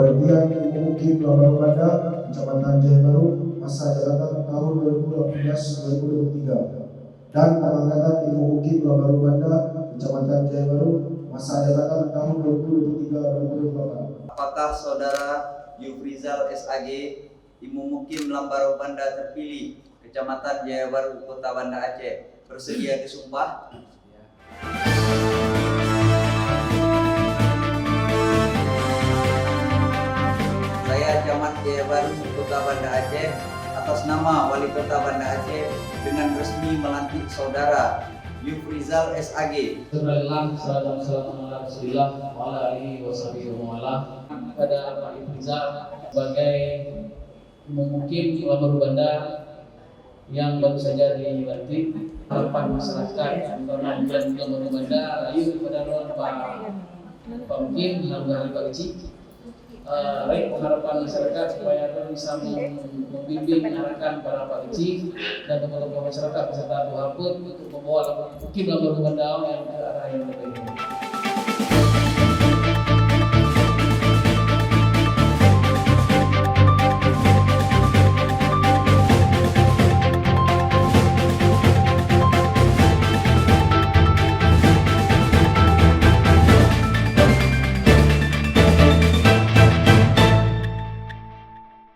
Pergantian Ibu Mukim Labaru Banda, Kecamatan Jaya Baru, masa jabatan tahun 2018-2023. Dan pengangkatan Ibu Mukim Labaru Banda, Kecamatan Jaya Baru, masa jabatan tahun 2023-2024. Apakah saudara Yufrizal SAG, Ibu Mukim Lambaru Banda terpilih, Kecamatan Jaya Baru, Kota Banda Aceh, bersedia disumpah? Saya Camat Jaya Baru, Kota Banda Aceh, atas nama Wali Kota Banda Aceh dengan resmi melantik saudara Yufrizal SAG. Pada Pak Yufrizal sebagai Mukim Lambaru Banda yang baru saja dilantik. Harapan masyarakat karena Lambaru Banda ayo kepada Pak Mukim Lambaru Pak Kecil. Harapan masyarakat supaya bisa membimbing mengarahkan para Pak Kecil dan tokoh-tokoh masyarakat beserta Tuhan untuk membawa Mukim Lambaru Banda yang ke arah yang lebih baik.